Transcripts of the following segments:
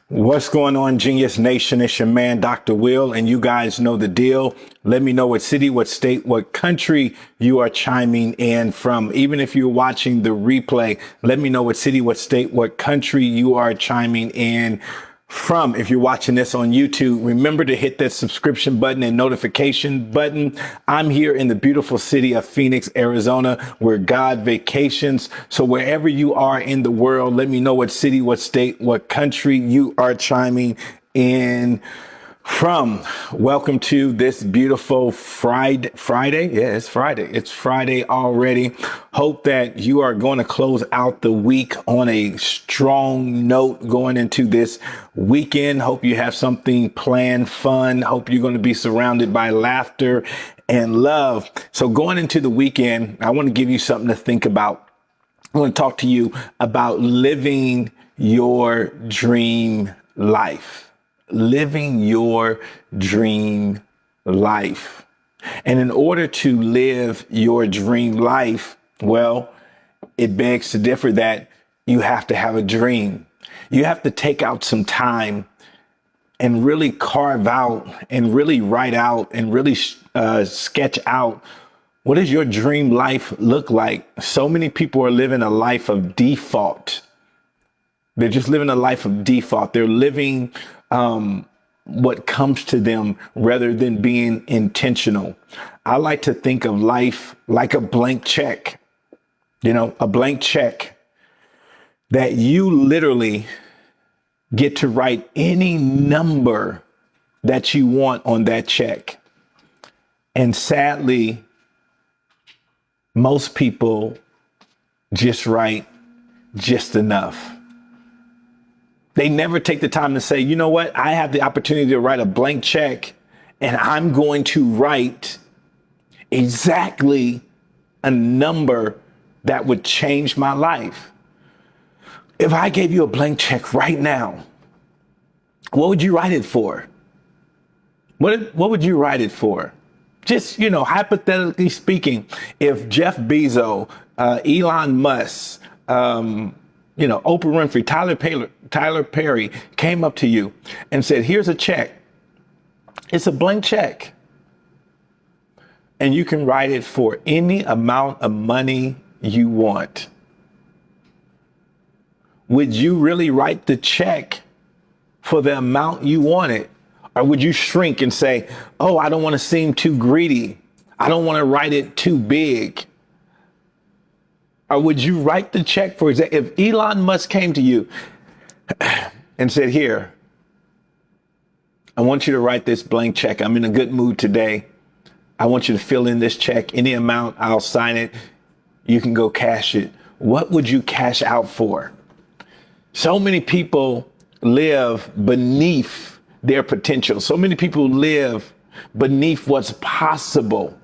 What's going on, Genius Nation? It's your man, Dr. Will, and you guys know the deal. Let me know what city, what state, what country you are chiming in from. Even if you're watching the replay, let me know what city, what state, what country you are chiming in from. If you're watching this on YouTube, remember to hit that subscription button and notification button. I'm here in the beautiful city of Phoenix, Arizona, where God vacations. So wherever you are in the world, let me know what city, what state, what country you are chiming in from. Welcome to this beautiful Friday. Yeah, it's Friday. It's Friday already. Hope that you are going to close out the week on a strong note going into this weekend. Hope you have something planned, fun. Hope you're going to be surrounded by laughter and love. So going into the weekend, I want to give you something to think about. I want to talk to you about living your dream life. Living your dream life. And in order to live your dream life, well, it begs to differ that you have to have a dream. You have to take out some time and really carve out and really write out and really sketch out, what does your dream life look like? So many people are living a life of default. They're just living a life of default. They're living what comes to them rather than being intentional. I like to think of life like a blank check, a blank check that you literally get to write any number that you want on that check. And sadly, most people just write just enough. They never take the time to say, you know what? I have the opportunity to write a blank check and I'm going to write exactly a number that would change my life. If I gave you a blank check right now, what would you write it for? What would you write it for? Just, hypothetically speaking, if Jeff Bezos, Elon Musk, Oprah Winfrey, Tyler Perry came up to you and said, here's a check. It's a blank check. And you can write it for any amount of money you want. Would you really write the check for the amount you wanted? Or would you shrink and say, oh, I don't want to seem too greedy. I don't want to write it too big. Or would you write the check for example, if Elon Musk came to you and said, here, I want you to write this blank check. I'm in a good mood today. I want you to fill in this check. Any amount, I'll sign it. You can go cash it. What would you cash out for? So many people live beneath their potential. So many people live beneath what's possible.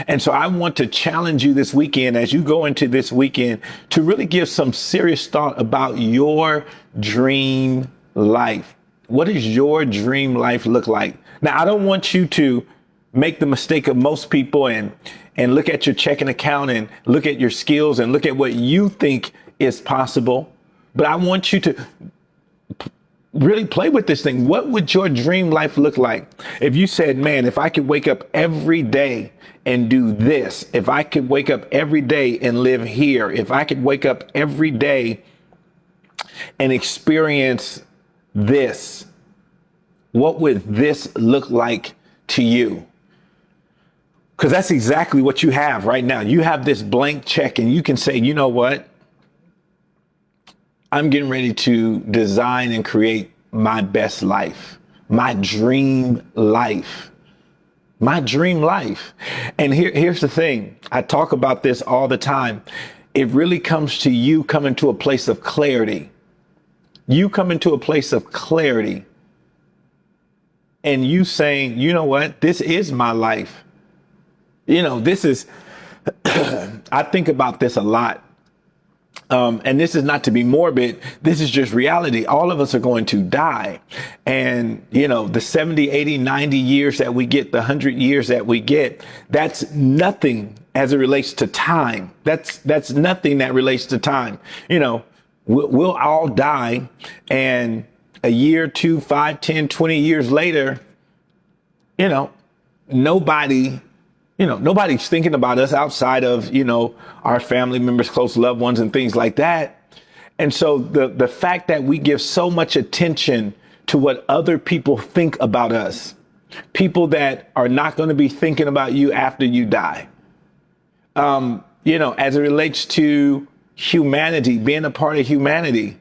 And so I want to challenge you this weekend, as you go into this weekend, to really give some serious thought about your dream life. What does your dream life look like? Now, I don't want you to make the mistake of most people and look at your checking account and look at your skills and look at what you think is possible. But I want you to really play with this thing. What would your dream life look like? If you said, man, if I could wake up every day and do this, if I could wake up every day and live here, if I could wake up every day and experience this, what would this look like to you? Because that's exactly what you have right now. You have this blank check and you can say, you know what? I'm getting ready to design and create my best life, my dream life, my dream life. And here's the thing. I talk about this all the time. It really comes to you coming to a place of clarity. You come into a place of clarity and you saying, you know what? This is my life. This is, I think about this a lot. And this is not to be morbid. This is just reality. All of us are going to die. And, the 70, 80, 90 years that we get, the 100 years that we get, that's nothing as it relates to time. That's nothing that relates to time. We'll all die. And a year, 2, 5, 10, 20 years later, you know, nobody, nobody's thinking about us outside of, our family members, close loved ones and things like that. And so the fact that we give so much attention to what other people think about us, people that are not going to be thinking about you after you die, as it relates to humanity, being a part of humanity,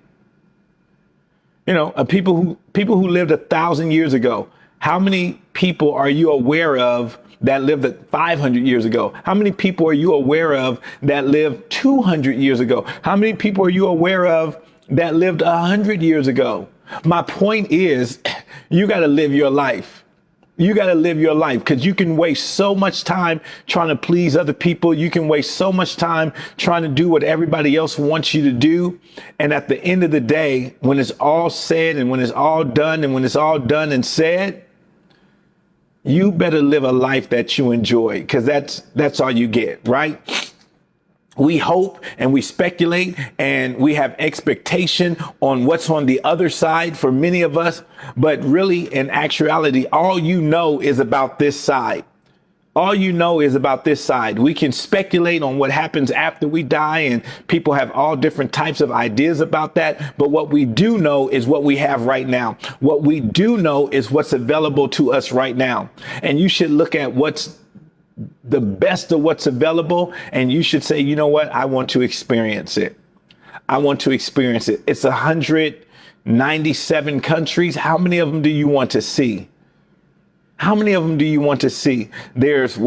people who lived 1,000 years ago. How many people are you aware of that lived 500 years ago? How many people are you aware of that lived 200 years ago? How many people are you aware of that lived 100 years ago? My point is, you got to live your life. You got to live your life, because you can waste so much time trying to please other people. You can waste so much time trying to do what everybody else wants you to do. And at the end of the day, when it's all said and when it's all done and when it's all done and said, you better live a life that you enjoy, because that's all you get, right? We hope and we speculate and we have expectation on what's on the other side for many of us. But really, in actuality, all you know is about this side. All you know is about this side. We can speculate on what happens after we die, and people have all different types of ideas about that. But what we do know is what we have right now. What we do know is what's available to us right now. And you should look at what's the best of what's available, and you should say, you know what? I want to experience it. I want to experience it. It's 197 countries. How many of them do you want to see? How many of them do you want to see? There's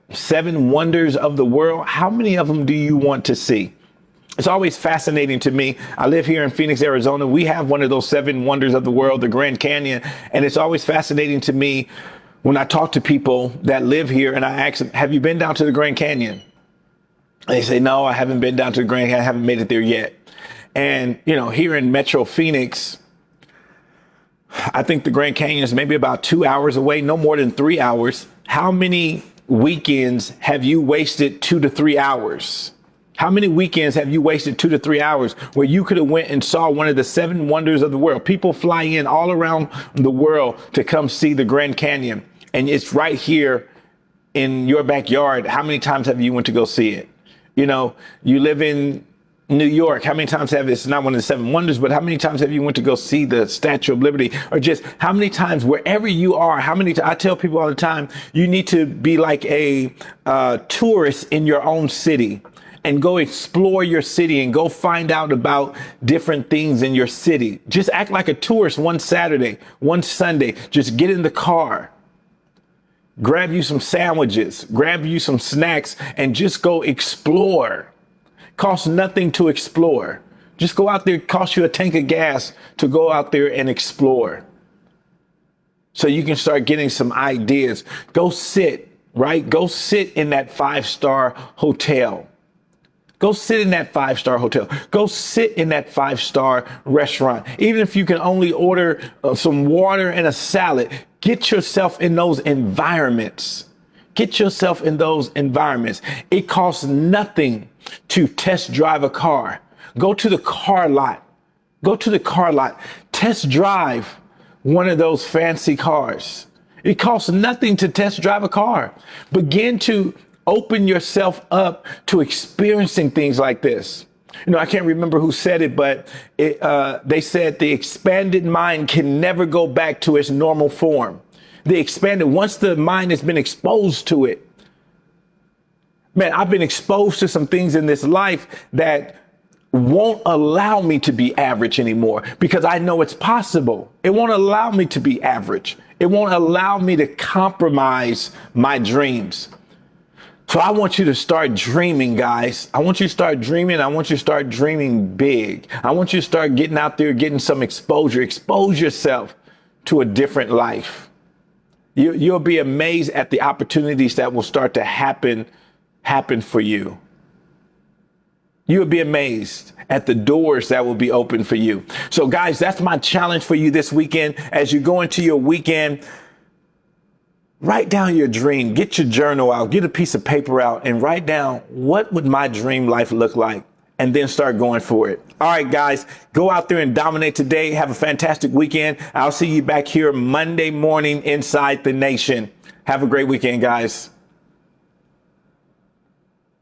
7 wonders of the world. How many of them do you want to see? It's always fascinating to me. I live here in Phoenix, Arizona. We have one of those 7 wonders of the world, the Grand Canyon. And it's always fascinating to me when I talk to people that live here and I ask them, have you been down to the Grand Canyon? And they say, no, I haven't been down to the Grand Canyon. I haven't made it there yet. And, here in Metro Phoenix, I think the Grand Canyon is maybe about 2 hours away, no more than 3 hours. How many weekends have you wasted 2 to 3 hours? How many weekends have you wasted 2 to 3 hours where you could have went and saw one of the 7 wonders of the world? People fly in all around the world to come see the Grand Canyon. And it's right here in your backyard. How many times have you went to go see it? You live in New York. How many times it's not one of the 7 wonders, but how many times have you went to go see the Statue of Liberty? Or just how many times, wherever you are, I tell people all the time, you need to be like a tourist in your own city and go explore your city and go find out about different things in your city. Just act like a tourist one Saturday, one Sunday. Just get in the car, grab you some sandwiches, grab you some snacks, and just go explore. Costs nothing to explore. Just go out there. Cost you a tank of gas to go out there and explore. So you can start getting some ideas. Go sit, right? Go sit in that 5-star hotel. Go sit in that 5-star hotel. Go sit in that 5-star restaurant. Even if you can only order some water and a salad, get yourself in those environments. Get yourself in those environments. It costs nothing to test drive a car. Go to the car lot. Go to the car lot. Test drive one of those fancy cars. It costs nothing to test drive a car. Begin to open yourself up to experiencing things like this. I can't remember who said it, but they said the expanded mind can never go back to its normal form. Once the mind has been exposed to it. Man, I've been exposed to some things in this life that won't allow me to be average anymore, because I know it's possible. It won't allow me to be average. It won't allow me to compromise my dreams. So I want you to start dreaming, guys. I want you to start dreaming. I want you to start dreaming big. I want you to start getting out there, getting some exposure. Expose yourself to a different life. You'll be amazed at the opportunities that will start to happen for you. You'll be amazed at the doors that will be open for you. So guys, that's my challenge for you this weekend. As you go into your weekend, write down your dream, get your journal out, get a piece of paper out and write down, what would my dream life look like? and then start going for it. All right, guys, go out there and dominate today. Have a fantastic weekend. I'll see you back here Monday morning inside the nation. Have a great weekend, guys.